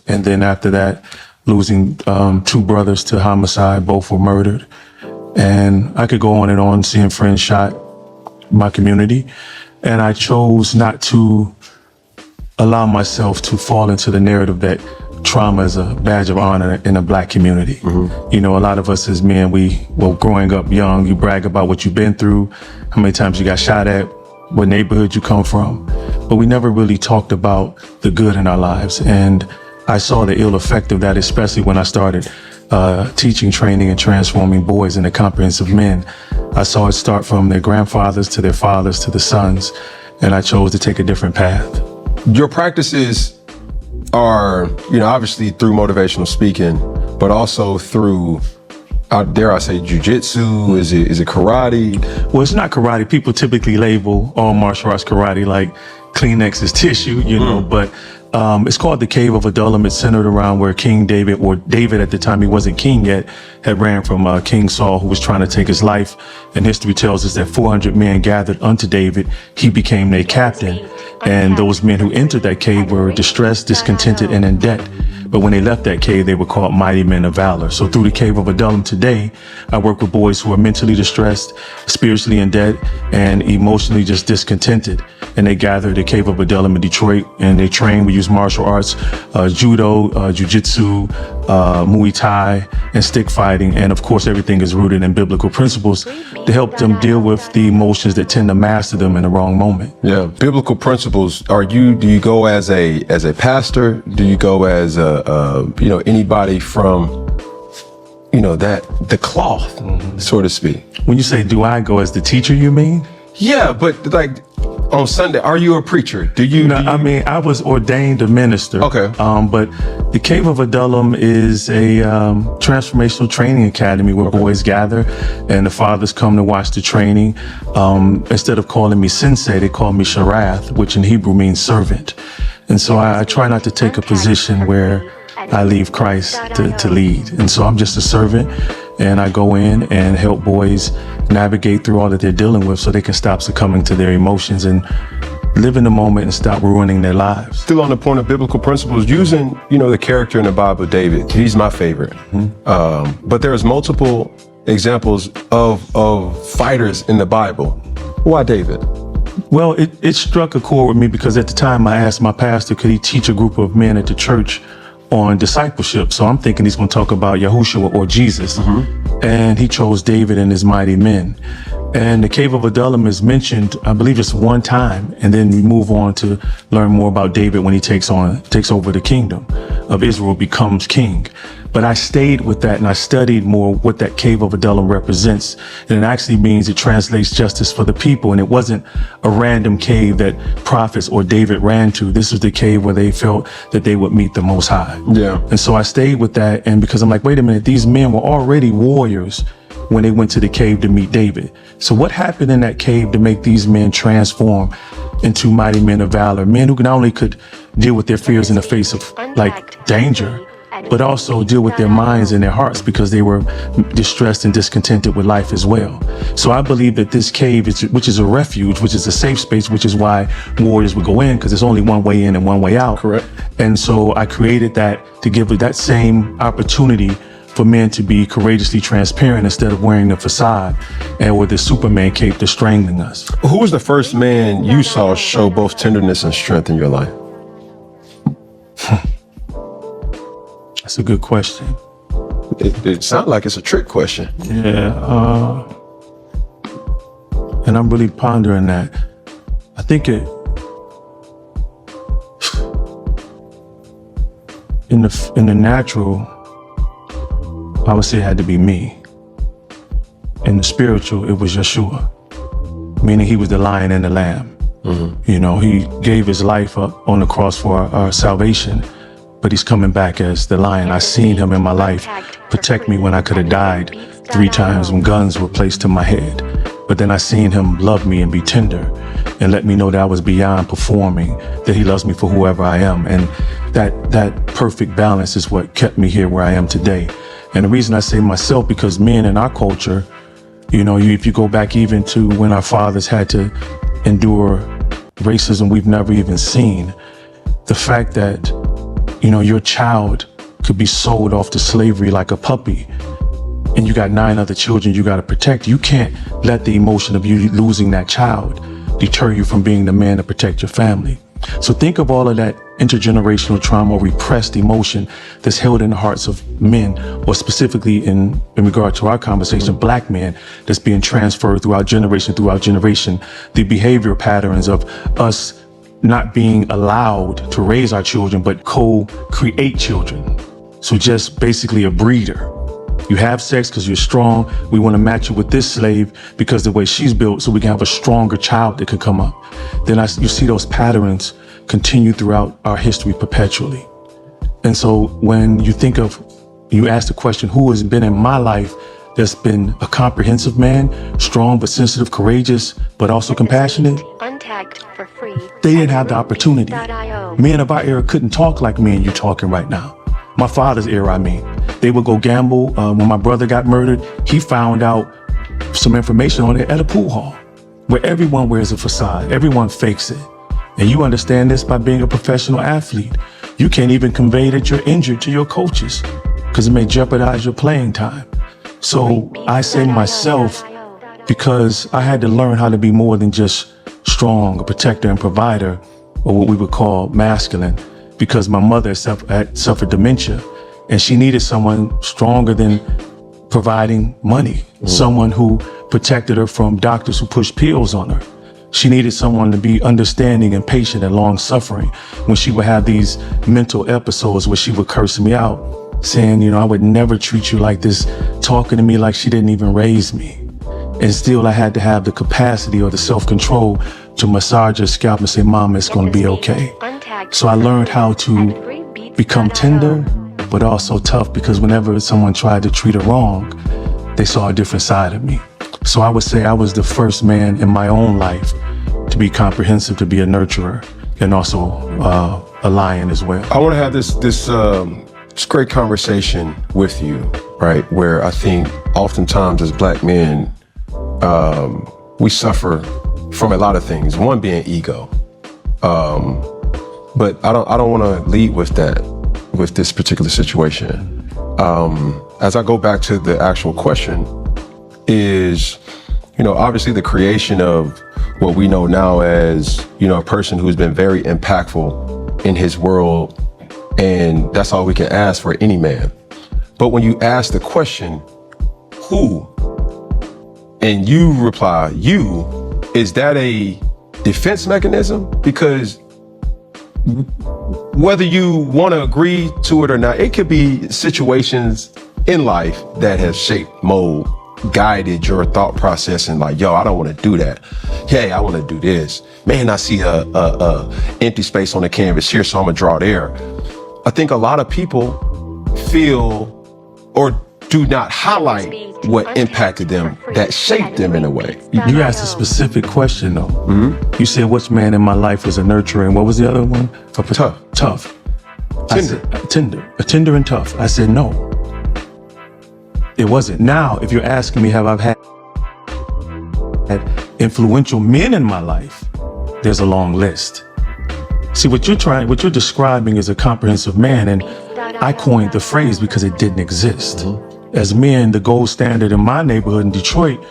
And then after that, losing 2 brothers to homicide, both were murdered. And I could go on and on, seeing friends shot, my community. And I chose not to allow myself to fall into the narrative that trauma is a badge of honor in a Black community. Mm-hmm. You know, a lot of us as men, growing up young, you brag about what you've been through, how many times you got shot at, what neighborhood you come from. But we never really talked about the good in our lives. And I saw the ill effect of that, especially when I started teaching, training, and transforming boys into comprehensive men. I saw it start from their grandfathers to their fathers to the sons, and I chose to take a different path. Your practices are, obviously through motivational speaking, but also through, dare I say, jujitsu? Is it karate? Well, it's not karate. People typically label all martial arts karate, like Kleenex is tissue, but it's called the Cave of Adullam. It's centered around where King David, or David at the time, he wasn't king yet, had ran from King Saul, who was trying to take his life. And history tells us that 400 men gathered unto David. He became their captain. And those men who entered that cave were distressed, discontented, and in debt. But when they left that cave, they were called mighty men of valor. So through the Cave of Adullam today, I work with boys who are mentally distressed, spiritually in debt, and emotionally just discontented. And they gather at the Cave of Adullam in Detroit, and they train. We use martial arts, judo, jujitsu, Muay Thai, and stick fighting. And of course, everything is rooted in biblical principles to help them deal with the emotions that tend to master them in the wrong moment. Yeah, biblical principles. Do you go as a pastor? Do you go as anybody from, the cloth, so to speak? When you say, do I go as the teacher, you mean? Yeah, but like on Sunday, are you a preacher? I mean, I was ordained a minister. Okay. But the Cave of Adullam is a transformational training academy where boys gather and the fathers come to watch the training. Instead of calling me sensei, they call me sharath, which in Hebrew means servant. And so I try not to take a position where I leave Christ to lead. And so I'm just a servant, and I go in and help boys navigate through all that they're dealing with so they can stop succumbing to their emotions and live in the moment and stop ruining their lives. Still on the point of biblical principles, using, the character in the Bible, David, he's my favorite. Mm-hmm. But there's multiple examples of fighters in the Bible. Why David? Well, it struck a chord with me because at the time I asked my pastor, could he teach a group of men at the church on discipleship? So I'm thinking he's going to talk about Yahushua or Jesus. Mm-hmm. And he chose David and his mighty men. And the Cave of Adullam is mentioned, I believe, just one time. And then we move on to learn more about David when he takes over the kingdom of Israel, becomes king. But I stayed with that and I studied more what that Cave of Adullam represents. And it actually means it translates justice for the people. And it wasn't a random cave that prophets or David ran to. This was the cave where they felt that they would meet the Most High. Yeah. And so I stayed with that. And because I'm like, wait a minute, these men were already warriors when they went to the cave to meet David. So what happened in that cave to make these men transform into mighty men of valor? Men who not only could deal with their fears in the face of danger, but also deal with their minds and their hearts because they were distressed and discontented with life as well. So I believe that this cave, which is a refuge, which is a safe space, which is why warriors would go in, because there's only one way in and one way out. Correct. And so I created that to give that same opportunity for men to be courageously transparent instead of wearing the facade and with the Superman cape that's strangling us. Who was the first man you saw show both tenderness and strength in your life? That's a good question. It sounds like it's a trick question. Yeah, and I'm really pondering that. I think in the natural, I would say it had to be me. In the spiritual, it was Yeshua, meaning he was the lion and the lamb. Mm-hmm. He gave his life up on the cross for our salvation, but he's coming back as the lion. I seen him in my life protect me when I could have died 3 times when guns were placed to my head. But then I seen him love me and be tender and let me know that I was beyond performing, that he loves me for whoever I am. And that perfect balance is what kept me here where I am today. And the reason I say myself, because men in our culture, if you go back even to when our fathers had to endure racism we've never even seen, the fact that your child could be sold off to slavery like a puppy, and you got 9 other children you got to protect. You can't let the emotion of you losing that child deter you from being the man to protect your family. So think of all of that intergenerational trauma or repressed emotion that's held in the hearts of men, or specifically in regard to our conversation, black men, that's being transferred throughout generation. The behavior patterns of us not being allowed to raise our children, but co-create children. So just basically a breeder. You have sex because you're strong. We want to match you with this slave because the way she's built, so we can have a stronger child that can come up. Then you see those patterns continue throughout our history perpetually. And so when you ask the question, who has been in my life that's been a comprehensive man, strong but sensitive, courageous, but also compassionate? Untagged for free. They didn't have the opportunity. Men of our era couldn't talk like me and you talking right now. My father's era, I mean. They would go gamble. When my brother got murdered, he found out some information on it at a pool hall, where everyone wears a facade, everyone fakes it. And you understand this by being a professional athlete. You can't even convey that you're injured to your coaches because it may jeopardize your playing time. So I say myself, because I had to learn how to be more than just strong, a protector and provider, or what we would call masculine, because my mother had suffered dementia, and she needed someone stronger than providing money, someone who protected her from doctors who pushed pills on her. She needed someone to be understanding and patient and long-suffering when she would have these mental episodes where she would curse me out, saying, I would never treat you like this, talking to me like she didn't even raise me. And still I had to have the capacity or the self-control to massage her scalp and say, Mom, it's going to be okay. So I learned how to become tender, but also tough, because whenever someone tried to treat her wrong, they saw a different side of me. So I would say I was the first man in my own life to be comprehensive, to be a nurturer, and also a lion as well. I want to have this great conversation with you, right? Where I think oftentimes as black men, we suffer from a lot of things. One being ego, but I don't want to lead with that, with this particular situation. As I go back to the actual question, is, obviously the creation of what we know now as, a person who's been very impactful in his world, and that's all we can ask for any man. But when you ask the question, who, and you reply, you, is that a defense mechanism? Because whether you want to agree to it or not, it could be situations in life that have shaped, mold, guided your thought process, and like, yo, I don't want to do that. Hey, I want to do this. Man, I see a empty space on the canvas here, so I'm gonna draw there. I think a lot of people feel or do not highlight what impacted them, that shaped them in a way. You asked a specific question though. Mm-hmm. You said, which man in my life was a nurturer, and what was the other one? Tough. Tender and tough. I said no. It wasn't. Now, if you're asking me, have I had influential men in my life? There's a long list. See, what you're describing is a comprehensive man, and I coined the phrase because it didn't exist. Mm-hmm. As men, the gold standard in my neighborhood in Detroit